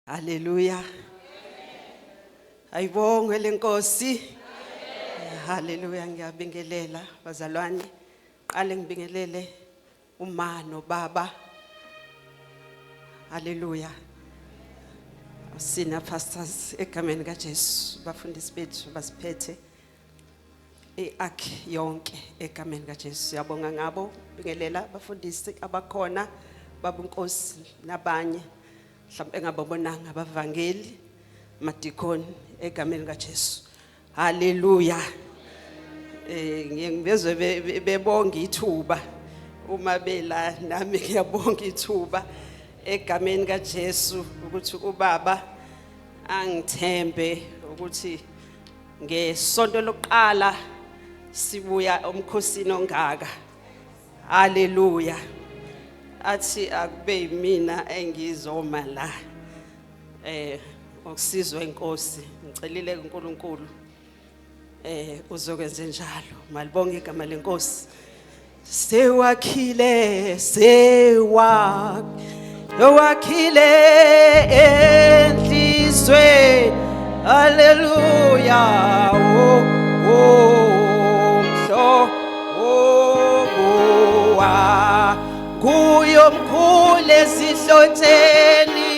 Hallelujah. Ayibongwe lenkosi. Hallelujah, ngiyabingelela bazalwane. Qale ngibingelele uma nobaba. Hallelujah. Sina pastors egameni kaJesu, bafundisi bethu basiphethe eArk yonke egameni kaJesu. Siyabonga ngabo, bingelela abafundisi abakhona, babunkosi nabanye. Mhlawumbe engababonanga abavangeli, madikoni egameni kaJesu. Hallelujah. Ngiyengibezwe bebonga ithuba uma bela nami ngiyabonga ithuba egameni kaJesu ukuthi ubaba angithembe ukuthi ngesonto lokuqala sibuya umkhosini ongaka. Hallelujah. Athi akube yimina engizoma la ukusizwa inkosi, ngicelile uNkulunkulu uzokwenza njalo. Malibonge igama lenkosi. Sewakhile enhlizweni. Hallelujah. Kuyo mkhulu esihlotsheni.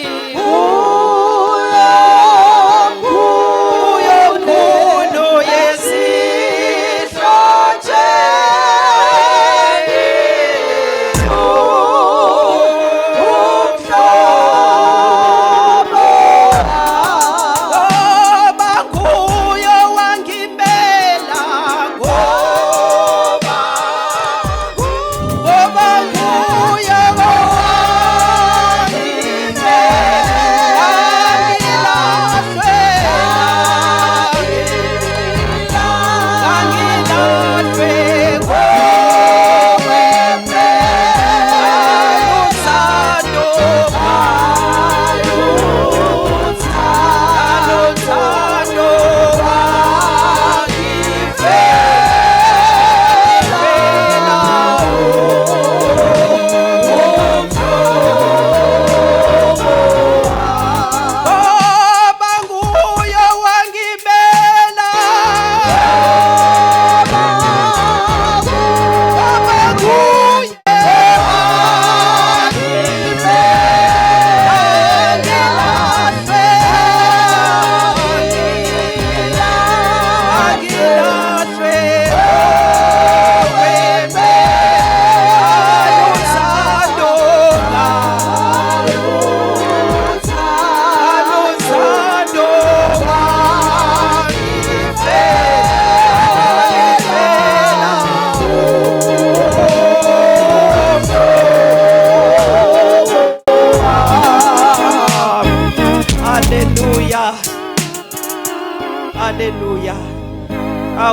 Hallelujah.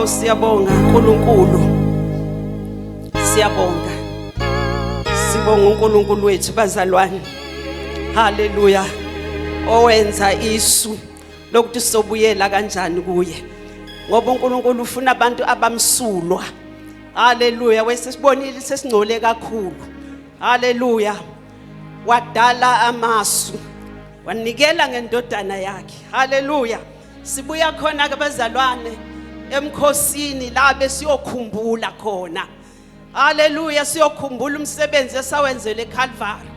Siyabonga uNkulunkulu. Siyabonga. Sibonga uNkulunkulu wethu bazalwane. Hallelujah. Owenza isu lokuthi sobuyela kanjani kuye. Ngoba uNkulunkulu ufuna abantu abamsulwa. Hallelujah. Wesesibonile sesingcole kakhulu. Hallelujah. Wadala amasu. Wanikela ngendodana yakhe. Hallelujah. Sibuya khona kabazalwane emkhosini la besiyokhumbula khona. Hallelujah. Siyokhumbula umsebenzi esawenzele eCalvary.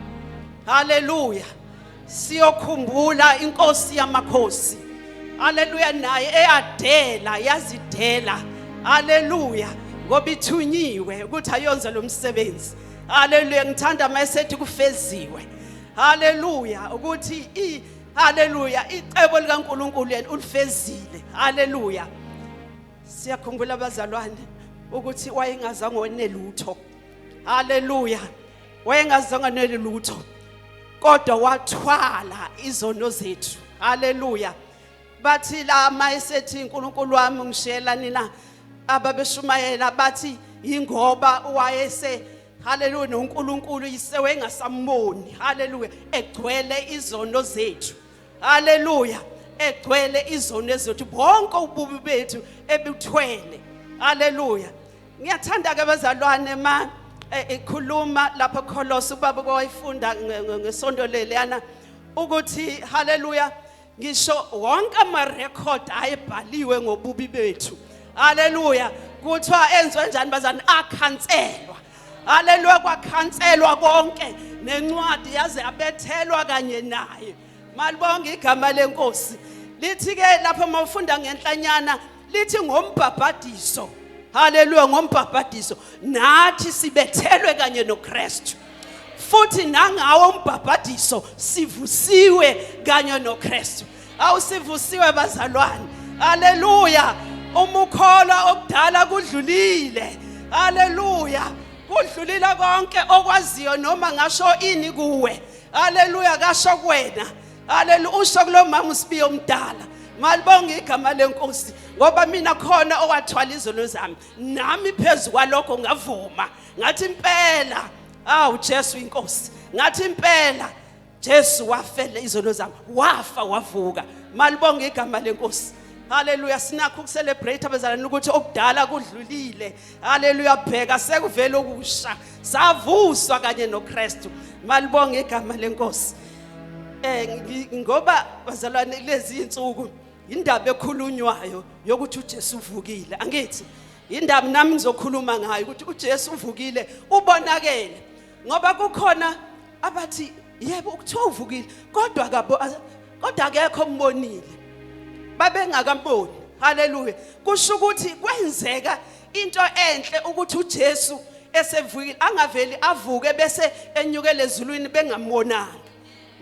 Hallelujah. Siyokhumbula inkosi yamakhosi. Hallelujah. Naye eyadela yazidela. Hallelujah. Ngoba ithunyiwe ukuthi ayonza lo msebenzi. Hallelujah. Ngithanda mayesethi kufeziwe. Hallelujah. Ukuthi hallelujah, icebo likaNkulunkulu yena ulifezile. Hallelujah. Siyakhumbula abazalwane ukuthi wayengazange onelutho. Hallelujah. Wayengazange onelutho. Kodwa wathwala izono zethu. Hallelujah. Bathi la mayesethi uNkulunkulu wami ngishela nina ababeshumayela bathi ingoba wayese hallelujah noNkulunkulu yisewe engasamboni. Hallelujah. Egcwele izono zethu. Hallelujah. Egcwele izono zethu bonke ububi bethu ebuthwele. Hallelujah. Ngiyathanda ke abazalwane ekhuluma lapha eKolose ubaba kwayifunda ngesonto leliyana ukuthi haleluya ngisho wonke ama-record ayebhaliwe ngobubi bethu haleluya kuthiwa enziwe njani bazana akhanselwa haleluya kwakhanselwa konke nencwadi yaze abethelwa kanye naye malibonga igama lenkosi lithi ke lapho mawufunda ngenhlanyana lithi ngombhabhadiso haleluya ngombhabhadiso nathi sibethelwe kanye noKristu futhi nangawo umbhabhadiso sivusiwe kanye noKristu awusivusiwe bazalwane haleluya umukhola okudala kudlulile haleluya kudlulile konke okwaziyo noma ngasho ini kuwe haleluya kasho kuwena haleluya usho kulo mama uSibiyo omdala malibonga igama lenkosi ngoba mina khona owathwala izono zami nami phezulu kwalokho ngavuma ngathi impela uJesu inkosi ngathi impela Jesu wafela izono zami wafa wavuka malibonga igama lenkosi haleluya sinakho ukucelebrate abazalwane ukuthi okudala kudlulile haleluya bheka sekuvela okusha savuswa kanye noKristu malibonga igama lenkosi ngoba bazalwane lezi insuku indaba ekhulunywayo yokuthi uJesu uvukile angithi indaba nami ngizokhuluma ngayo ukuthi uJesu uvukile ubonakele ngoba kukhona abathi yebo ukuthiwa uvukile kodwa akekho ombonile babengakamboni haleluya kusho ukuthi kwenzeka into enhle ukuthi uJesu esevukile angaveli avuke bese enyukele ezulwini bengammonanga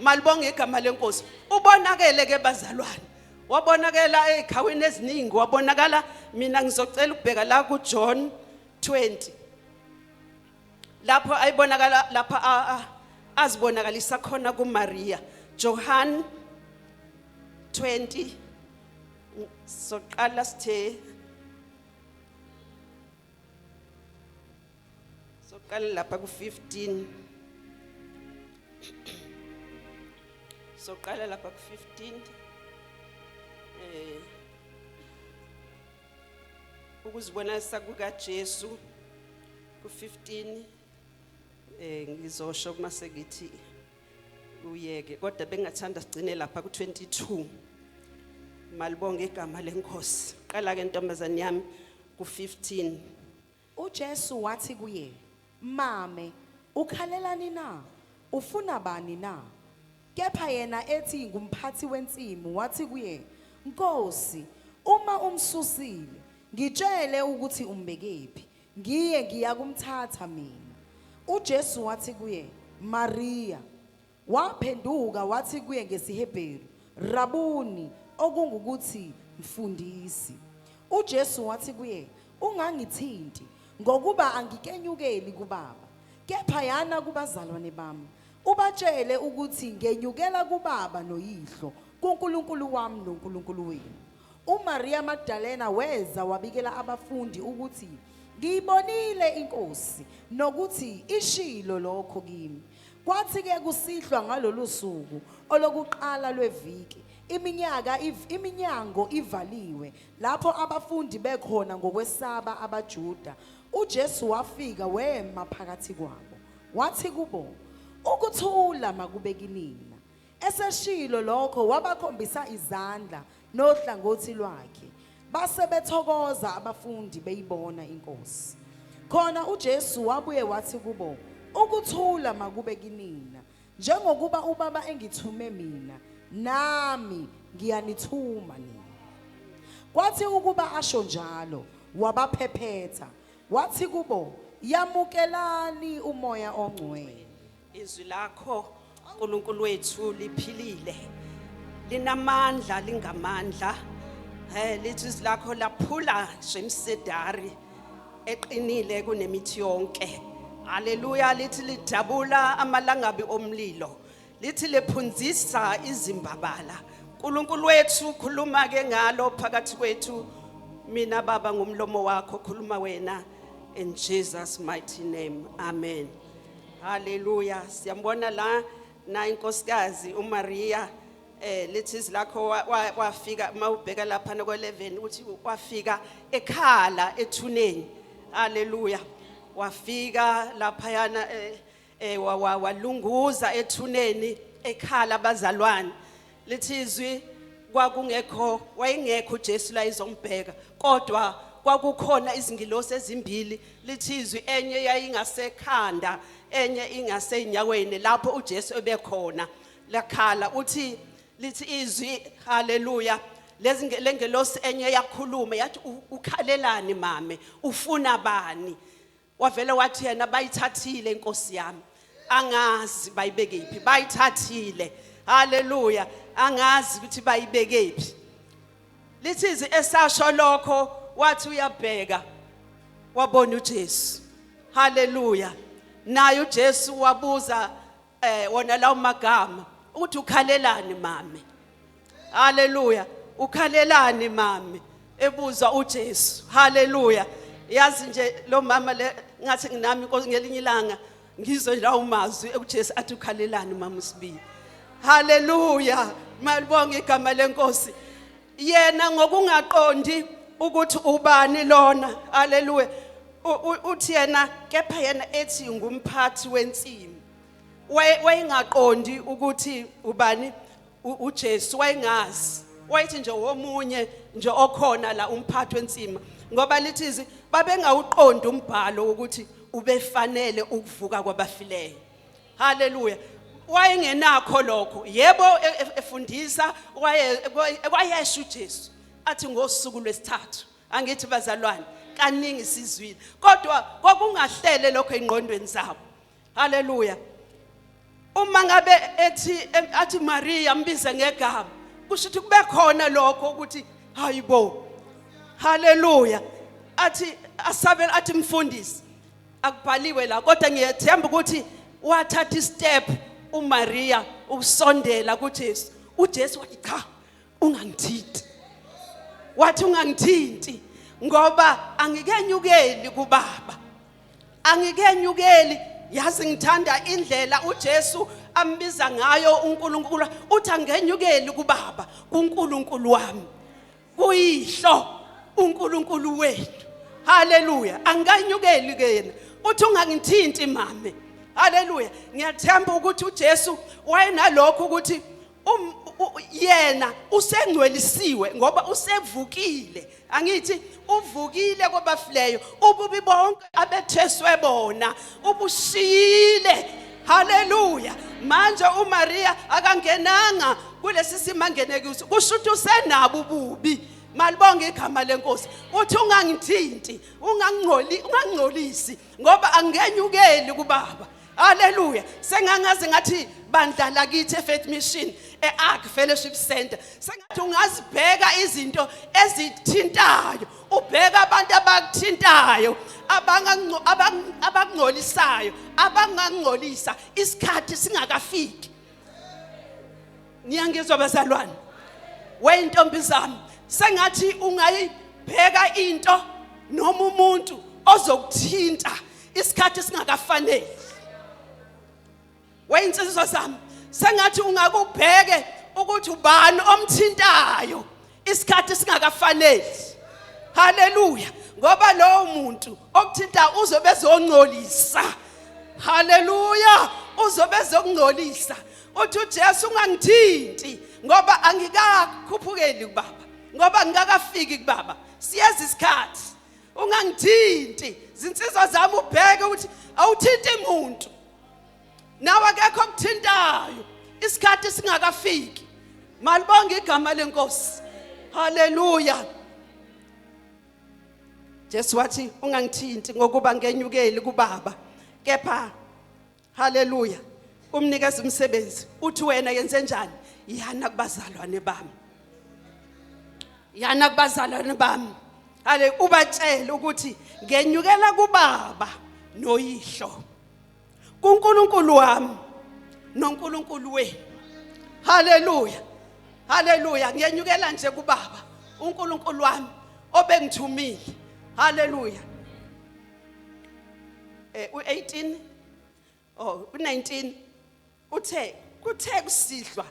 malibonga igama lenkosi ubonakele ke bazalwane wabonakala ekhawini eziningi wabonakala mina ngizocela ukubheka la kuJohn 20 lapho ayibonakala lapha azibonakalisa khona kuMaria John 20 soqala sithe soqala lapha ku15 soqala lapha ku15 ukuzibonisa kukaJesu ku15 ngizosho kuma sekithi uyeke kodwa bengathanda sigcine lapha ku22 malibonga igama lenkosi qala ke ntombazane yami ku15 uJesu wathi kuye mame ukhalelani na ufuna bani na kepha yena ethi ngumphathi wensimu wathi kuye Nkosi uma umsusile ngitshele ukuthi umbekephi ngiye ngiyakumthatha mina uJesu wathi kuye Maria waphenduka wathi kuye ngesiHebheru Rabuni okungukuthi mfundisi uJesu wathi kuye ungangithinti ngokuba angikenyukeli kubaba kepha yana kubazalwane bami ubatshele ukuthi ngenyukela kubaba noyihlo kuNkulunkulu wami noNkulunkulu wenu uMaria Magdalena weza wabikela abafundi ukuthi ngiyibonile inkosi nokuthi ishilo lokho kimi kwathi ke kusihlwa ngalolu suku olokuqala lweviki iminyango ivaliwe lapho abafundi bekhona ngokwesaba abaJuda uJesu wafika wema phakathi kwabo wathi kubo ukuthula makube kinina eseshilo lokho wabakhombisa izandla nohlangothi lwakhe base bethokoza abafundi beyibona inkosi khona uJesu wabuye wathi kubo ukuthula makube kinina njengokuba ubaba engithume mina nami ngiyanithuma nina kwathi ukuba asho njalo wabaphephetha wathi kubo yamukelani umoya ongcwele izwi lakho uNkulunkulu wethu liphilile linamandla lingamandla lithi izwi lakho laphula nje imsedari eqinile kunemithi yonke haleluya lithi lidabula amalangabi omlilo lithi lephunzisa izimbabala uNkulunkulu wethu khuluma ke ngalo phakathi kwethu mina baba ngomlomo wakho khuluma wena in Jesus mighty name amen haleluya siyambona la na inkosikazi uMaria lithi izilakho wafika mawubheka lapha no11 uthi wafika ekhala ethuneni haleluya wafika lapha yana walunguza ethuneni ekhala abazalwane lithi izwi kwakungekho wayengekho uJesu la izombheka kodwa kwakukhona izingilosi ezimbili lithi izwi enye yayingasekhanda enye ingaseinyaweni lapho uJesu ebekhona lakhala uthi lithi izwi haleluya lengelosi enye yakhuluma yathi ukhalelani mame ufuna bani wavela wathi yena bayithathile inkosi yami angazi bayibekephi bayithathile haleluya angazi ukuthi bayibekephi lithi izwi esasho lokho wathi uyabheka wabona uJesu haleluya naye uJesu wabuza wona lawo magama ukuthi ukhalelani mame haleluya ukhalelani mame ebuza uJesu haleluya yazi nje lo mama le ngathi nginami ngelinye ilanga ngizwe lawo mazwi uJesu athi ukhalelani mama usibili haleluya malibonga igama lenkosi yena ngokungaqondi ukuthi ubani lona haleluya uthi yena kepha yena ethi ngumphathi wensimu wayengaqondi ukuthi ubani uJesu wayengazi wayithi nje womunye nje okhona la umphathi wensimu ngoba lithi babengawuqondi umbhalo ukuthi ubefanele ukuvuka kwabafileyo haleluya wayengenakho lokho yebo efundisa kwayesha uJesu athi ngosuku lwesithathu angithi bazalwane kaningi sizwile kodwa kwakungahlele lokho engqondweni zabo haleluya uma ngabe athi Maria mbize ngegama kusho ukuthi kube khona lokho ukuthi hayibo haleluya athi asabela athi mfundisi akubhaliwe la kodwa ngiyethemba ukuthi wathatha istep uMaria usondela kuJesu uJesu wathi cha ungangithinti wathi ungangithinti ngoba angikenyukeli kubaba angikenyukeli yazi ngithanda indlela uJesu ambiza ngayo uNkulunkulu uthi angenyukeli kubaba kuNkulunkulu wami kuyihlo uNkulunkulu wethu haleluya anganyukeli kena uthi ungangithinti mame haleluya ngiyathemba ukuthi uJesu wayenalokho ukuthi yena usengcwelisiwe ngoba usevukile angithi uvukile kwabafileyo ububi bonke abetheswe bona ubushiyile haleluya manje uMaria akangenanga kulesi simangene kuso kusho ukuthi usenabo ububi malibonga igama lenkosi uthi ungangithinti ungangcolisi ngoba angenyukeli kubaba haleluya sengangazi ngathi bandla lakithi eFaith Mission eArk Fellowship Center sengathi ungazibheka izinto ezithintayo ubheka abantu abakuthintayo abangcolisayo abangangcolisa isikhathi singakafiki niyangizwa bazalwane weyintombi zami sengathi ungayibheka into noma umuntu ozokuthinta isikhathi singakafanele weyinsizwa zami sengathi ungakubheke ukuthi ubani omthintayo isikhathi singakafanele haleluya ngoba lo muntu okuthinta uzobe ezongcolisa haleluya uzobe ezongcolisa uthi uJesu ungangithinti ngoba angikakhuphukeli kubaba ngoba ngikakafiki kubaba siyeza isikhathi ungangithinti zinsizwa zami ubheke ukuthi awuthinti umuntu nawe akekho okuthintayo isikhathi singakafiki malibonga igama lenkosi haleluya Jesu wathi ungangithinti ngokuba ngenyukeli kubaba kepha haleluya umnikeza umsebenzi uthi wena yenze njani yana kubazalwane bami yana kubazalwane bami hale ubatshela ukuthi ngenyukela kubaba noyihlo kuNkulunkulu wami noNkulunkulu wenu haleluya haleluya ngiyenyukela nje kubaba uNkulunkulu wami obengithumile haleluya u18 u19 uthe kuthe kusihlwa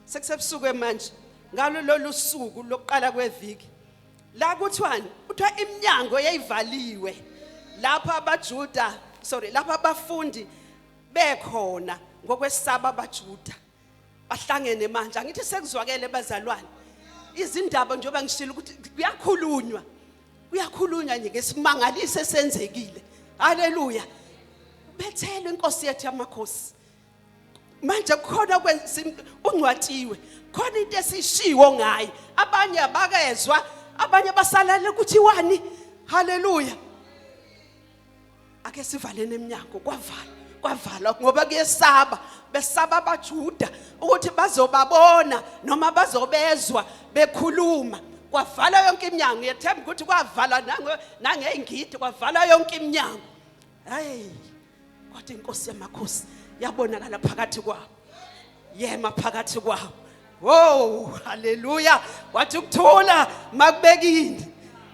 sekusebusuku manje ngalo lolu suku lokuqala kweviki la kuthiwani kuthiwa iminyango yayivaliwe lapha abaJuda lapha abafundi bekhona ngokwesaba abaJuda bahlangene manje angithi sekuzwakele bazalwane izindaba njengoba ngishilo ukuthi kuyakhulunywa nje ngesimangalise senzekile haleluya bethelwe inkosi yethu yamakhosi manje khona uncwatiwe khona into esishiwo ngaye abanye abakezwa abanye basalale ukuthi wani haleluya ake sivalene eminyango kwavala ngoba kuyesaba besaba abaJuda ukuthi bazobabona noma bazobezwa bekhuluma kwavala yonke iminyango yethemba ukuthi kwavala nangengidi kwavala yonke iminyango hayi kodwa inkosi yamakhosi yabonakala phakathi kwabo yema phakathi kwabo oh haleluya wathi ukuthula makubekini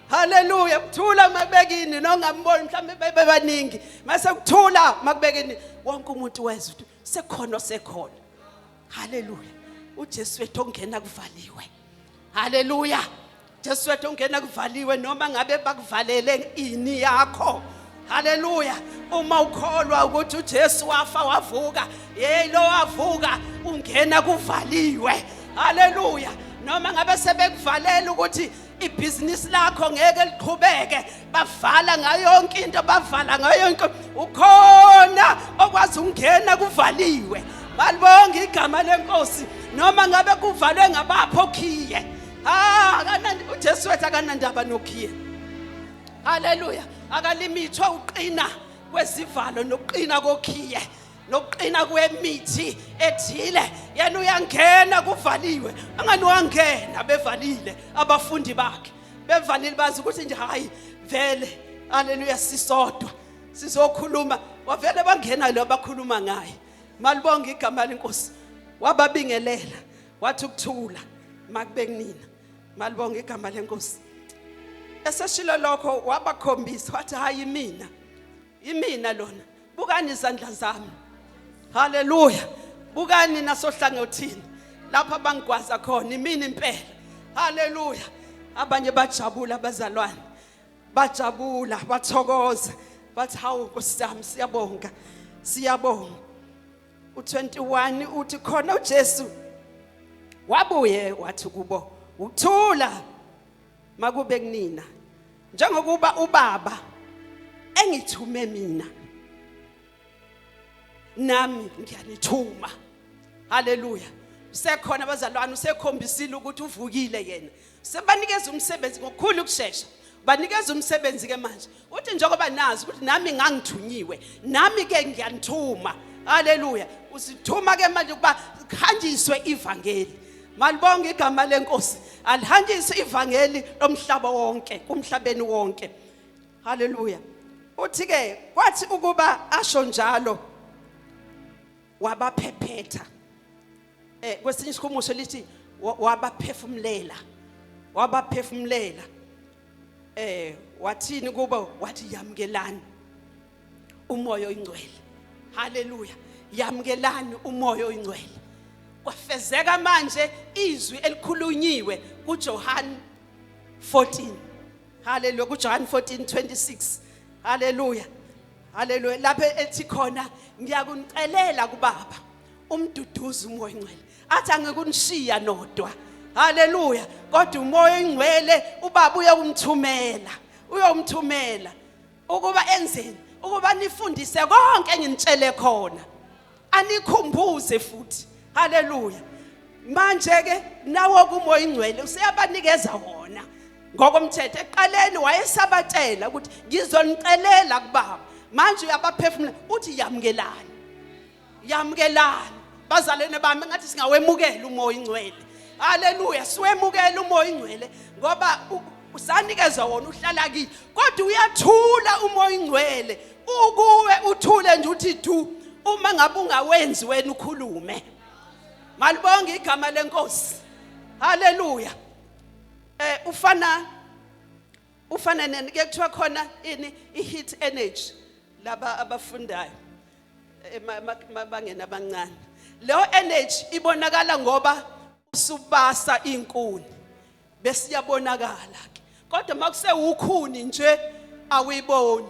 haleluya ukuthula makubekini nongamboni mhlambe bebaningi mase ukuthula makubekini wonke umuntu wezwe sekhona haleluya uJesu wethu ongena kuvaliwe haleluya Jesu wethu ongena kuvaliwe noma ngabe bakuvalele ini yakho haleluya uma ukholwa ukuthi uJesu wafa wavuka lo wavuka ungena kuvaliwe haleluya noma ngabe sebekuvalela ukuthi ibhizinisi lakho ngeke liqhubeke bavala ngayo yonke into bavala ngayo yonke ukhona okwazi ungena kuvaliwe balibonga igama lenkosi noma ngabe kuvalwe ngabapho khiye akanandi uJesu wethu akanandaba nokhiye haleluya akalimithwa uqina kwezivalo noqina kokhiye noqina kwemithi ethile yena uyangena kuvaliwe angani wangena bevalile abafundi bakhe bevalile bazi ukuthi nje hayi vele haleluya sisodwa sizokhuluma wavele bangena lo bakhuluma ngaye malibonga igama lenkosi wababingelela wathi ukuthula makube kunina malibonga igama lenkosi eseshilo lokho wabakhombisa wathi hayi imina lona bukani izandla zami haleluya bukani nasohlangothini lapha bangigwaza khona imini impela haleluya abanye bajabula abazalwane bajabula bathokoza bathi hawu Nkosi yami siyabonga u21 uthi khona uJesu wabuye wathi kubo ukuthula makube kunina njengokuba ubaba engithume mina nami ngiyanithuma haleluya usekhona abazalwane usekhombisile ukuthi uvukile yena sebanikeza umsebenzi ngokukhulu ukusheshsha banikeza umsebenzi ke manje uthi njengoba nazi ukuthi nami ngangithunyiwe nami ke ngiyanithuma haleluya usithuma ke manje ukuba kuhanjiswe ivangeli malibonga igama lenkosi alihanjiswe ivangeli lomhlaba wonke kumhlabeni wonke haleluya uthi ke kwathi ukuba asho njalo wabaphephetha kwesinye isikhumusho lithi wabaphefumulela wathini kubo wathi yamkelani umoya oyingcwele haleluya yamkelani umoya oyingcwele kwafezeka manje izwi elikhulunyiwe kuJohn 14 haleluya kuJohn 14:26 haleluya lapha ethi khona ngiyakunicelela kubaba umduduzi umoya oyingcwele athi angekunishiya nodwa haleluya kodwa umoya oyingcwele ubaba uyomthumela ukuba enzeni ukuba nifundise konke enginitshele khona anikhumbuze futhi haleluya manje ke nawo kumoya oyingcwele useyabanikeza wona ngokomthetho eqaleni wayesabatshela ukuthi ngizonicelela kubaba manje uyabaphefumula uthi yamkelani bazalene bami ngathi singawemukela umoya oyingcwele haleluya siwemukela umoya oyingcwele ngoba usanikeza wona uhlala kini kodwa uyathula umoya oyingcwele ukuwe uthule nje uthi du uma ngabe ungawenzi wena ukhulume malibonga igama lenkosi haleluya ufana nene ke kuthiwa khona ini i-heat energy laba abafundayo mabangena abancane leyo energy ibonakala ngoba usubasa inkuni bese iyabonakala ke kodwa makusewukhuni nje awuyiboni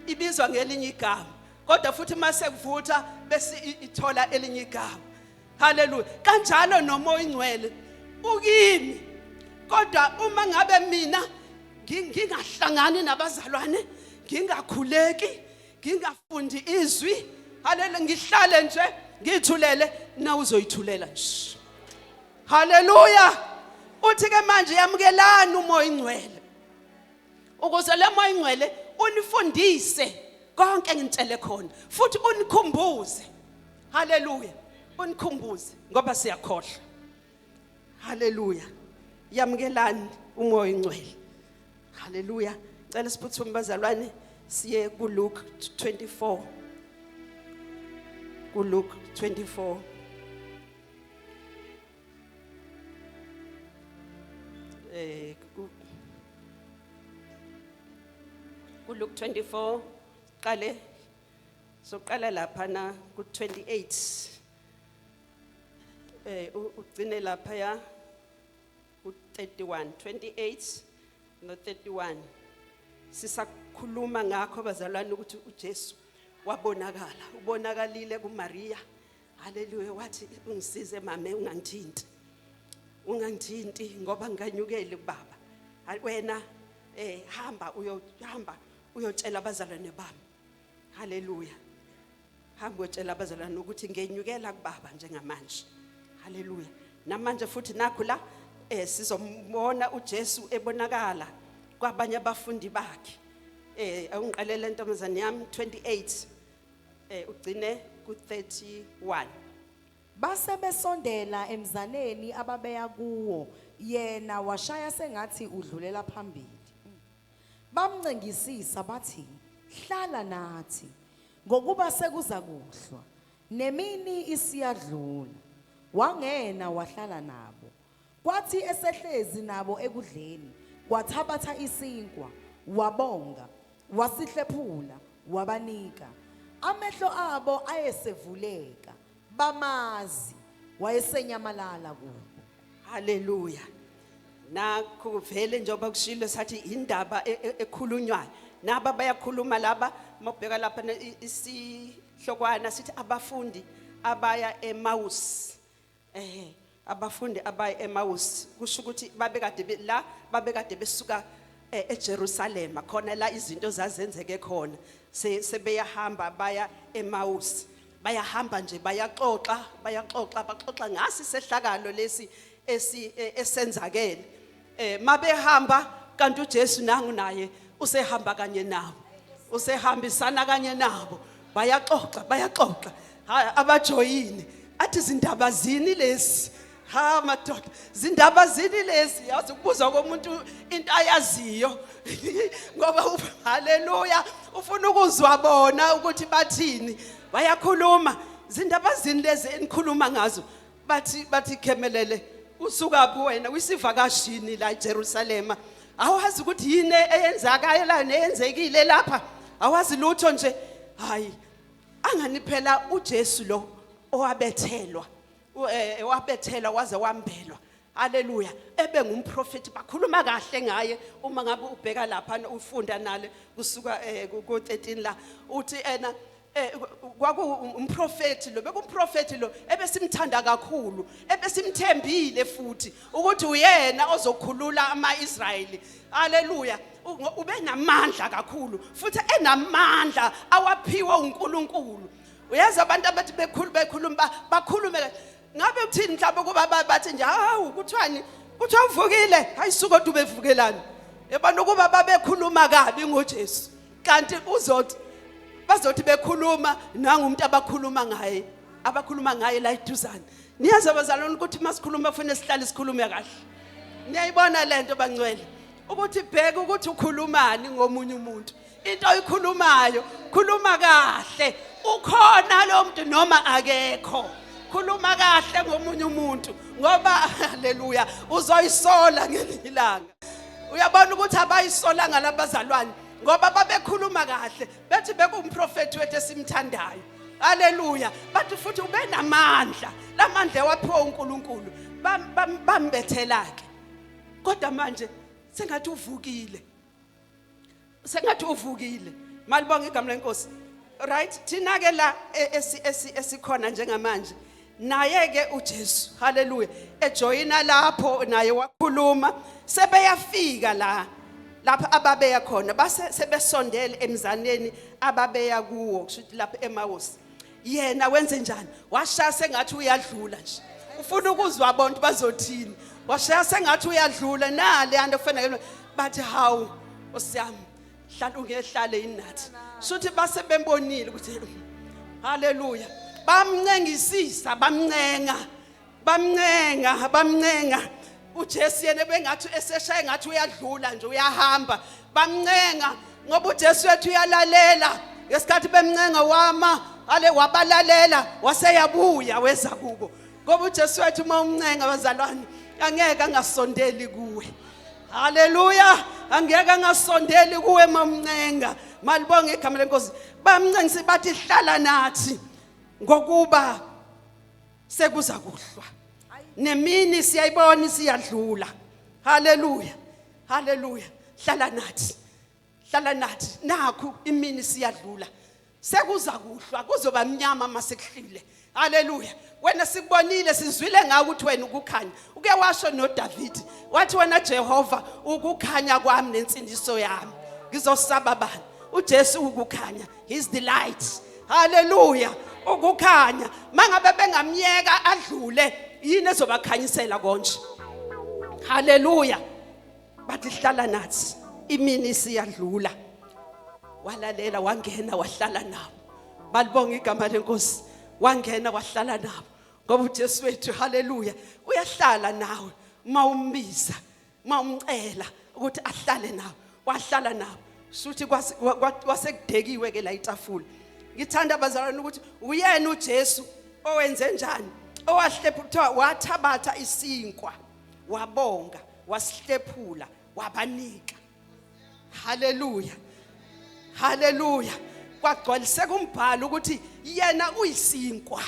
ibizwa ngelinye igama kodwa futhi mase kuvutha bese ithola elinye igama Haleluya. Kanjalo nomoya ingcwele ukimi. Kodwa uma ngabe mina ngingahlangani nabazalwane, ngingakhuleki, ngingafundi izwi, haleluya, ngihlale nje ngithulele, na uzoyithulela nje. Haleluya. Uthi ke manje yamukelani umoya ingcwele. Ukuze le moya ingcwele unifundise konke engitshele khona, futhi unikhumbuze. Haleluya. Unikhumbuze ngoba siyakhohlwa. Haleluya. Yamukelani umoya ingcwele. Haleluya. Cela siphuthume bazalwane siye ku Luke 24. Ku Luke 24. Ku Luke 24 qale soqala lapha na ku 28 ugcine lapha ya ku 31 28 no 31 sisakhuluma ngakho bazalwane ukuthi uJesu ubonakalile kuMaria. Haleluya. Wathi ungisize mame, ungangithinti ngoba nganyukele kubaba. Wena hamba uyotshela abazalwane bami. Haleluya. Hamba uyotshela abazalwane ukuthi ngenyukela kubaba njengamanje. Haleluya. Namanje futhi nakho la sizombona uJesu ebonakala kwabanye abafundi bakhe. Awungiqalele ntombazane yami 28 ugcine ku 31. Base besondela emzaneni ababeya kuwo, yena washaya sengathi udlulela phambili. Bamncengisisa bathi, hlala nathi ngokuba sekuza kuhlwa, nemini isiyadlula. Wangena wahlala nabo. Kwathi esehlezi nabo ekudleni, kwathabatha isinkwa, wabonga, wasihlephula, wabanika. Amehlo abo ayesevuleka, bamazi, wayesenyamalala kubo. Haleluya. Nakho vele njengoba kushilo sathi indaba ekhulunywayo. Naba bayakhuluma laba mobheka lapha isihlokwana sithi abafundi abaya eMaus. Abafundi abaya eMaus kusho ukuthi babekade besuka eJerusalem, khona la izinto zazenzeke khona. Sebeyahamba baya eMaus. Bayahamba nje baxoxa ngasi sehlakalo lesi esenzakele. Mabehamba kanti uJesu nangu naye usehamba kanye nabo. Usehambisana kanye nabo. Bayaxoxa. Abajoyini athi izindaba zini lezi? Ha madoda, izindaba zini lezi? Yazi ukubuza komuntu into ayaziyo. Ngoba haleluya, ufuna ukuzwa bona ukuthi bathini. Bayakhuluma izindaba zini lezi enikhuluma ngazo. Bathi Kemelele, usuka phi wena? Wisivakashini la eJerusalem. Awazi ukuthi yini eyenzakala neyenzekile lapha? Awazi lutho nje. Hayi, angani phela uJesu lo owabethelwa waze wambelwa. Haleluya. Ebe ngumprofeti, bakhuluma kahle ngaye. Uma ngabe ubheka lapha ufunda nale kusuka ku 13 la uthi kwaku umprofeti lo, bekumprofeti lo ebesimthanda kakhulu, ebesimthembile futhi ukuthi uyena ozokhulula ama-Israyeli. Haleluya. Ube namandla kakhulu futhi enamandla awaphiwe uNkulunkulu. Uyazi abantu abathi bekhuluma bakhulume ngabe uthini mhlawumbe kuba bathi nje hawu kuthiwani uvukile, hayisuka kodwa ubevukelani. Yabona ukuba babekhuluma kabi ngoJesu, kanti bazothi bekhuluma nangumuntu abakhuluma ngaye la eduzane. Niyazi abazalwane ukuthi masikhuluma kufanele sihlale sikhulume kahle. Niyayibona lento bangcwele ukuthi bheka ukuthi ukhulumani ngomunye umuntu. Into oyikhulumayo khuluma kahle, ukhona lo muntu noma akekho. Khuluma kahle ngomunye umuntu ngoba haleluya uzoyisola ngelilanga. Uyabona ukuthi abayisola ngalabazalwane ngoba babekhuluma kahle, bethi bekumprofeti wethu esimthandayo. Haleluya. Bathi futhi ube namandla, lamandla waphiwa uNkulunkulu, bambethelake. Kodwa manje sengathi uvukile. Malibonga igama leNkosi. Right? Thina ke la esikhona njengamanje naye ke uJesu haleluya ejoyina lapho naye wakhuluma sebeyafika lapha ababeya khona base sebesondele emzaneni ababeya kuwo kushuthi lapha eMawusi yena wenze njani washaya sengathi uyadlula nje ufuna ukuzwa abantu bazothini washaya sengathi uyadlula nale anto kufanele bathi hawu osiyami hlala ungehlale inathi suthi base bembonile ukuthi haleluya bamncengisisa bamncenga uJesu yena bengathi eseshaya ngathi uyadlula nje uyahamba bamncenga ngoba uJesu wethu uyalalela ngesikhathi bemncenga wabalalela waseyabuya weza kubo ngoba uJesu wethu uma umncenga bazalwane angeke angasondeli kuwe haleluya angeke angasondeli kuwe mamncenga malibonge igama lenkosi bamncengisi bathi hlala nathi ngokuba sekuza kuhlwa nemini siyayibona siyadlula haleluya hlala nathi nakho imini siyadlula sekuza kuhlwa kuzoba mnyama masekuhlile haleluya wena sikubonile sizwile ngawe ukuthi wena ukukhanya uke washo noDavid wathi wena Jehova ukukhanya kwami nensindiso yami ngizosaba bani uJesu ukukhanya his delight haleluya ukukhanya mangabe bengamyeka adlule yini ezobakhanyisela konje haleluya bathi hlala nathi imini siyadlula walalela wangena wahlala nabo balibonga igama lenkosi wangena wahlala nabo ngoba uJesu wethu haleluya uyahlala nawe mawumbiza mawumcela ukuthi ahlale nawe wahlala nabo suthi kwasekudekiwe ke la itafula ngithanda abazalwane ukuthi uyena uJesu owenze njani owahlephutha wathabatha isinkwa wabonga wasihlephula wabanika haleluya kwagcwaliseka umbhalo ukuthi yena uyisinkwa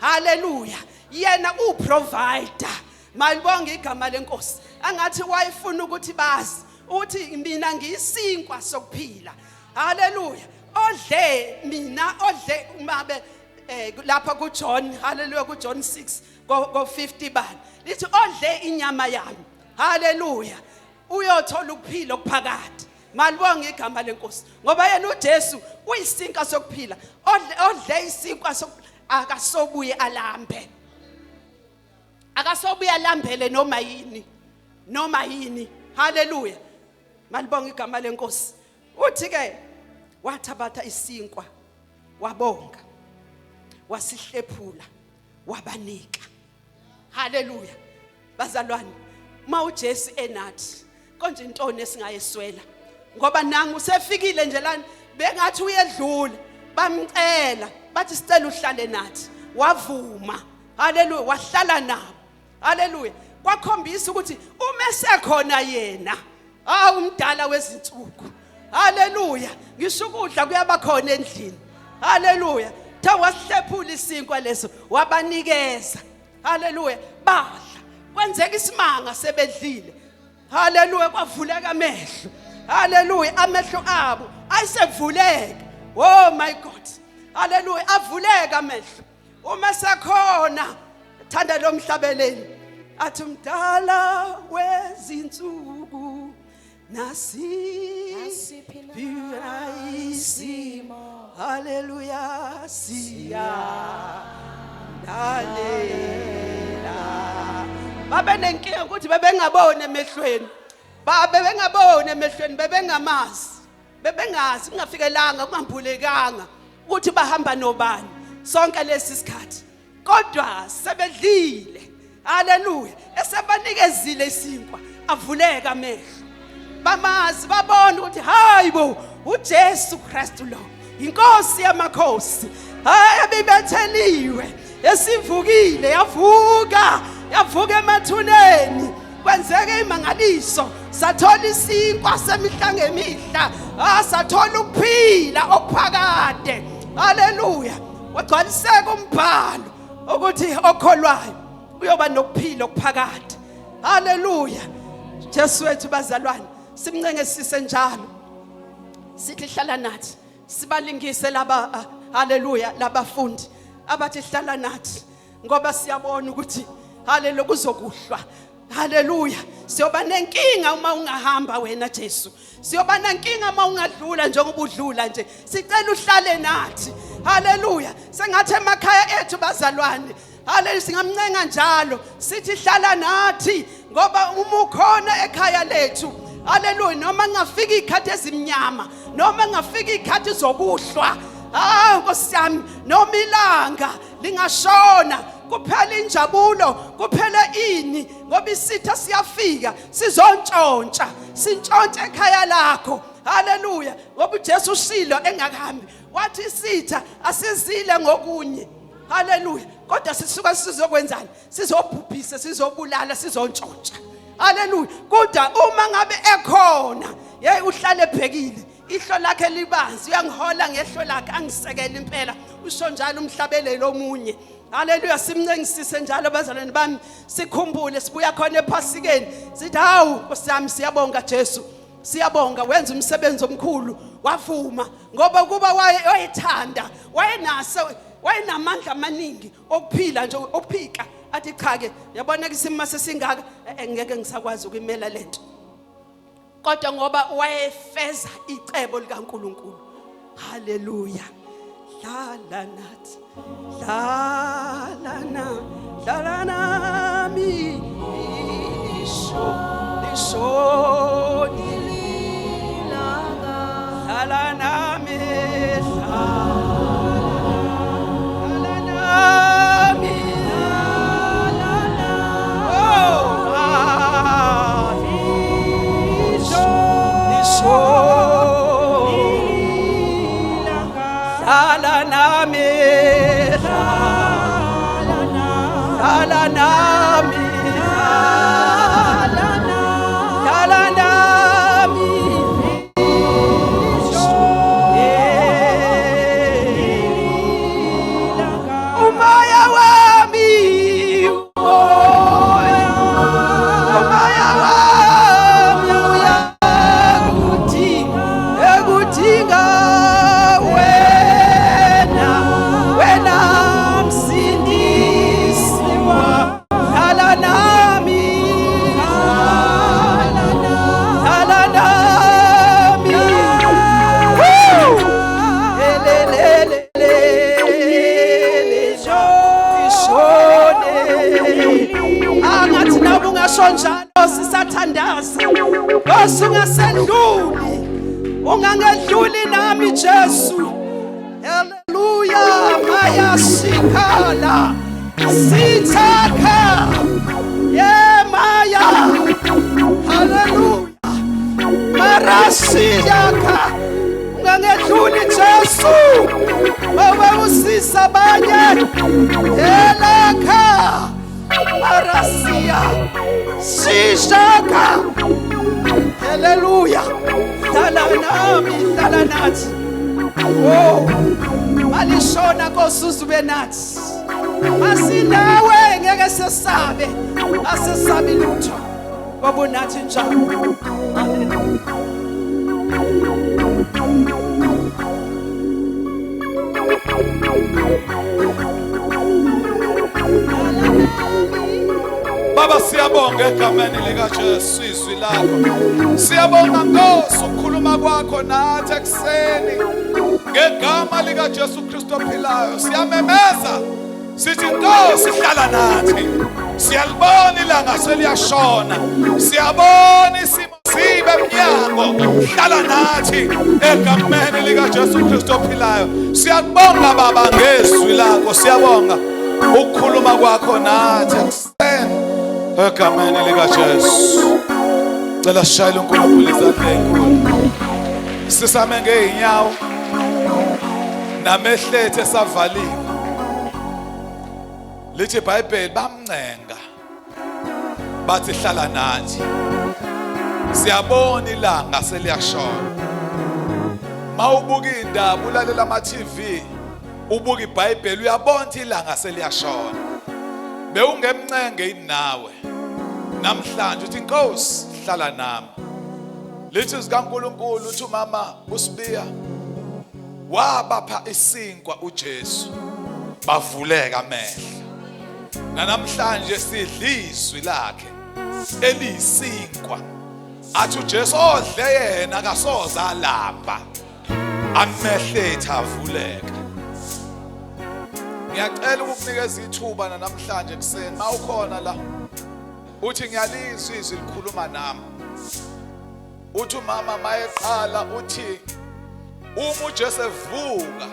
haleluya yena uprovider malibonge igama lenkosi angathi wayefuna ukuthi bazi uthi mina ngiyisinkwa sokuphila haleluya odle umabe lapha kuJohn haleluya kuJohn 6 go 50 bani lithi odle inyama yami haleluya uyothola ukuphila okuphakade malibonge igama lenkosi ngoba yena uJesu uyisinka sokuphila odle isinkwa akasobuye alambele noma yini haleluya malibonge igama lenkosi uthi ke wathabatha isinkwa wabonga wasihlephula wabanika haleluya bazalwane mawuJesu enathi konje intoni esingayeswela ngoba nangu usefikile nje lana bengathi uyedlula bamcela bathi sicela uhlale nathi wavuma haleluya wahlala nabo haleluya kwakhombisa ukuthi uma esekhona yena umdala wezinsuku haleluya ngisho ukudla kuyabakhona endlini haleluya wasihlephula isinkwa leso wabanikeza haleluya badla kwenzeka isimanga sebedlile haleluya kwavuleka amehlo haleluya amehlo abo ayisevuleka oh my god haleluya avuleka amehlo uma sekhona thanda lo mhlabeleni athi umdala wezinsuku nasiphila isimo haleluya siyalela babe nenkinga ukuthi bebengabone emehlweni bebengazi kungafikelanga kungambulekanga ukuthi bahamba nobani sonke lesi sikhathi kodwa sebedlile haleluya esebanikezile isinkwa avuleka amehlo bamazi babona ukuthi hayibo uJesu Kristu lo inkosi yamakhosi abibetheliwe esivukile yavuka emathuneni kwenzeke imangaliso sathola isinkwa semihla ngemihla sathola ukuphila okuphakade haleluya wagcwaliseka umbhalo ukuthi okholwayo uyoba nokuphila okuphakade haleluya Jesu wethu bazalwane simncengesise njalo sithi hlala nathi sibalingise laba haleluya labafundi abathi hlala nathi ngoba siyabona ukuthi haleluya kuzokuhlwa. Haleluya. Siyoba nenkinga uma ungahamba wena Jesu. Siyoba nenkinga uma ungadlula njengoba udlula nje. Sicela uhlale nathi. Haleluya. Sengathi emakhaya ethu bazalwane. Haleluya singamncenga njalo. Sithi hlala nathi ngoba uma ukhona ekhaya lethu. Haleluya noma ngafika ikhathi ezimnyama, noma ngafika ikhathi zokuhlwa. Nkosi yami, noma ilanga lingashona, kuphela injabulo, kuphela ini, ngoba isitha siyafika sizontshontsha, sintshontshe ekhaya lakho. Haleluya. Ngoba uJesu ushilo engakahambi wathi isitha asizile ngokunye. Haleluya. Kodwa sisuka sizokwenzani? Sizobhubhisa, sizobulala, sizontshontsha. Haleluya. Kodwa uma ngabe ekhona, uhlale ebhekile, ihlo lakhe libanzi, uyangihola ngehlo lakhe, angisekele impela. Usho njalo umhlabelelo omunye. Haleluya. Simncengisise njalo bazalwane bami, sikhumbule sibuya khona ephasikeni sithi hawu Nkosi yami siyabonga Jesu, siyabonga wenza umsebenzi omkhulu, wavuma ngoba kuba wayethanda, wayenamandla amaningi okuphila nje ophika. Athi cha ke yabona ke isimo sesingaka ngeke ngisakwazi ukuyimela lento, kodwa ngoba wayefeza icebo likaNkuluNkulu. Haleluya. Hlala nathi, hlala nami, lisho ilanga, hlala nami, hlala nami, lisho hlala nami, hlala nami, hlala nami, umoya wami, umoya wami uyakudinga wena msindisi wami. Hlala nami, hlala nami, ishone. Angathi nawe ungasho njalo sisathandaza, Nkosi ungasendluli, ungangedluli nami Jesu. Haleluya. Maya shikala sithaka maya. Haleluya. Marashiyaka ungangedluli Jesu, wewe usisa abanye elakha. Marasiya shishaka. Haleluya. Hlala nami, hlala nathi. Malishona Nkosi uzube nathi. Masinawe ngeke sesabe, asesabi lutho ngoba nathi njalo. Baba siyabonga egameni lika Jesu izwi lakho. Siyabonga Nkosi ukukhuluma kwakho nathi ekseni ngegama lika Jesu Kristu ophilayo. Siyamemeza sithi Nkosi hlala nathi. Siyalibona ilanga seliyashona, siyabona isimo sibe emnyango. Hlala nathi egameni lika Jesu Kristu ophilayo. Siyakubonga Baba ngezwi lakho, siyabonga ukukhuluma kwakho nathi ekseni egameni lika Jesu. Cela shayela uNkulunkulu izandla. Sisame ngeenyawo namehlethe esavaliwe. Lithi iBhayibheli bamncenga bathi hlala nathi. Siyabona ilanga seliyashona. Mawubuka indaba, ulalela ama TV, ubuka iBhayibheli, uyabona ilanga seliyashona. Bewungemncenge inawe namhlanje uthi Nkosi hlala nami. Lithi zikaNkulunkulu uthi umama uSibiya wabapha isinkwa uJesu, bavuleka amehlo. Namhlanje sidla izwi lakhe eliyisinkwa. Athi uJesu odle yena akasoze alamba. Amehletha avuleka. Ngiyacela ukukunikeza ithuba namhlanje kuseni mawukhona la. Uthi ngiyalizwa izwi likhuluma nami. Uthi umama mayeqala uthi uma uJesu evuka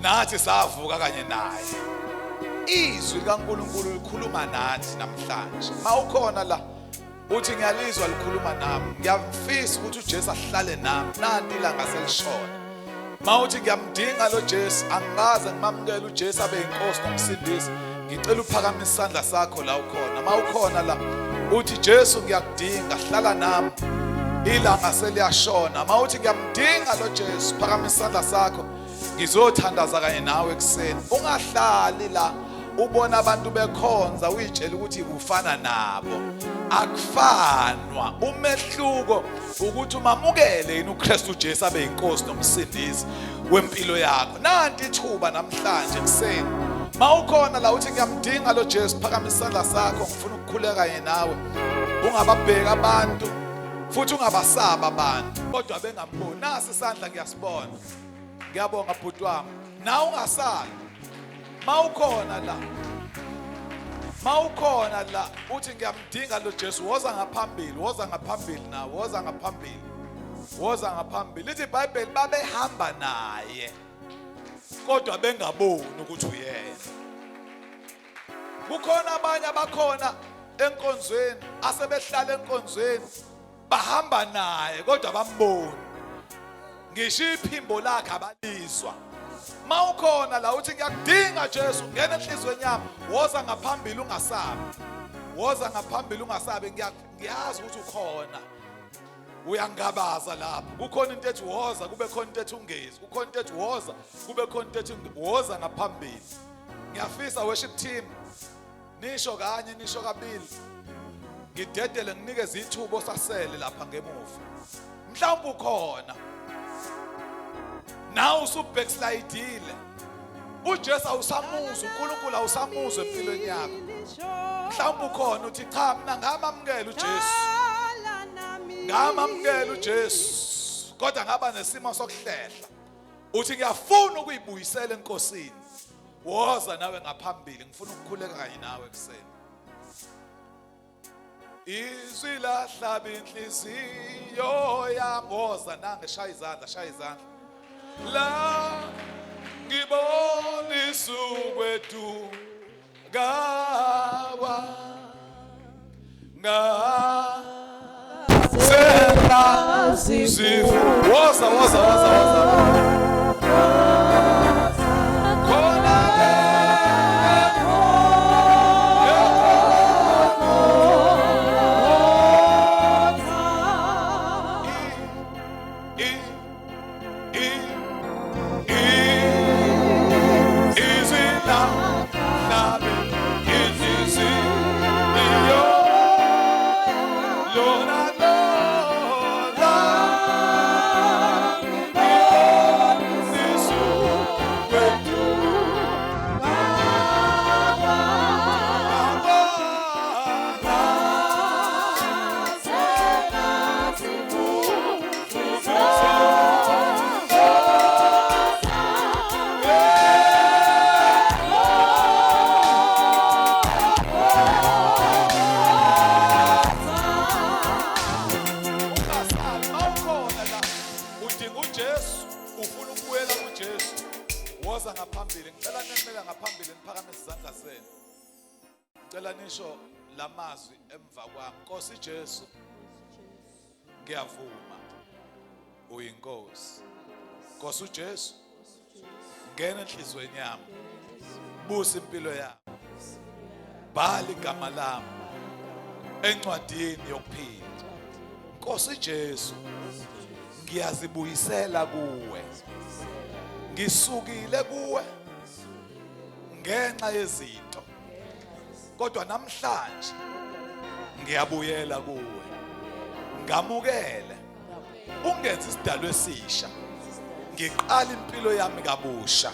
nathi savuka kanye naye. Izwi likaNkulunkulu likhuluma nathi namhlanje. Mawukhona la uthi ngiyalizwa likhuluma nami. Ngiyamfisa ukuthi uJesu ahlale nami. Nanti ilanga selishona. Mawuthi ngiyamdinga lo Jesu, angaze ngimamukele uJesu abe inkosi nomsindisi. Ngicela uphakamise isandla sakho la ukhona. Mawukhona la uthi Jesu ngiyakudinga, hlala nami. Ilanga seliyashona. Mawuthi ngiyamdinga lo Jesu, phakamise isandla sakho. Ngizothandaza kanye nawe ekseni. Ungahlali la ubona abantu bekhonza uyitshela ukuthi ufana nabo. Akufanwa. Umehluko ukuthi umamukele yini uKristu Jesu abe inkosi nomsindisi wempilo yakho. Nanti ithuba namhlanje ekseni. Mawukhona la uthi ngiyamdinga lo Jesu, phakamisa isandla sakho. Ngifuna ukukhuleka kanye nawe. Ungababheka abantu futhi ungabasaba abantu kodwa bengamboni. Nasi isandla ngiyasibona. Ngiyabonga bhuti wami. Na ungasali. Mawukhona la uthi ngiyamdinga lo Jesu, woza ngaphambili nawe, woza ngaphambili. Lithi iBhayibheli babehamba naye kodwa bengaboni ukuthi uyena. Kukhona abanye abakhona enkonzweni asebehlala enkonzweni bahamba naye kodwa bamboni. Ngisho iphimbo lakhe abalizwa. Mawukhona la uthi ngiyakudinga Jesu, ngene enhlizweni yami, woza ngaphambili ungasabi. Ngiyazi ukuthi ukhona. Uyangabaza lapho. Kukhona into ethi woza, kube khona into ethi ungezi. Kukhona into ethi woza, kube khona into ethi woza ngaphambili. Ngiyafisa worship team nisho kanye nisho kabili. Ngidedele nginikeze ithubo sasele lapha ngemuva. Mhlawumbe ukhona. Now usubackslidile. uJesu awusamuzwa, uNkulunkulu awusamuzwa empilweni yakho. Mhlawumbe ukhona uthi cha mina ngamamukela uJesu. Ngamamukela uJesu. Kodwa ngaba nesimo sokuhlehla. Uthi ngiyafuna ukuyibuyisela enkosini. Woza nawe ngaphambili, ngifuna ukukhuleka kanye nawe kuseni. Izwi lahlaba inhliziyo yami, woza nange shaya izandla. La ngibonisa ukwethu gawa sera sifu woza nisho lamazwi emva kwami. Nkosi Jesu, ngiyavuma uyinkosi. Nkosi uJesu, ngena enhlizweni yami, busa impilo yami, bhala igama lami encwadini yokuphila. Nkosi Jesu, ngiyazibuyisela kuwe. Ngisukile kuwe ngenxa yezinto, kodwa namhlanje ngiyabuyela kuwe. Ngamukele, ungenze isidalwa esisha, ngiqala impilo yami kabusha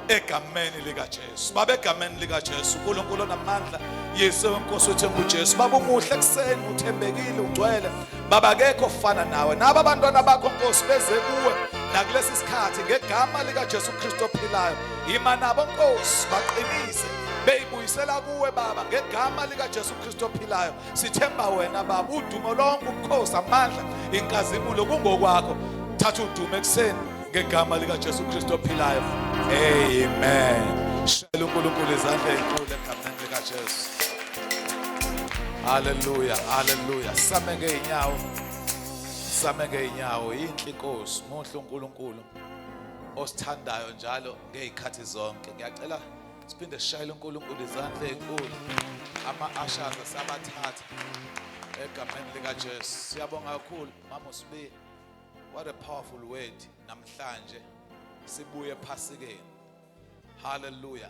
egameni likaJesu. Baba, egameni likaJesu, uNkulunkulu onamandla, Yesu wenkosi wethu nguJesu. Baba umuhle ekseni, uthembekile, ugcwele. Baba akekho ofana nawe. Naba abantwana bakho Nkosi beze kuwe nakulesi sikhathi ngegama likaJesu Kristu ophilayo. Ima nabo Nkosi, baqinise, beyibuyisela kuwe Baba ngegama likaJesu Kristu ophilayo. Sithemba wena Baba, udumo lonke, ubukhosi, amandla, inkazimulo kungokwakho. Thatha udumo ekseni ngegama likaJesu Kristu ophilayo. Amen. Shela uNkulunkulu izandla ezinkulu egameni likaJesu. Hallelujah, hallelujah. Same ngeenyawo. Same ngeenyawo. Inhle Nkosi, muhle uNkulunkulu osithandayo njalo ngezikhathi zonke. Ngiyacela siphinde sishayele uNkulunkulu izandla ezinkulu. Ama-ushers sabathatha egameni likaJesu. Siyabonga kakhulu Mama Usibiya. What a powerful word namhlanje sibuye ephasikeni. Hallelujah.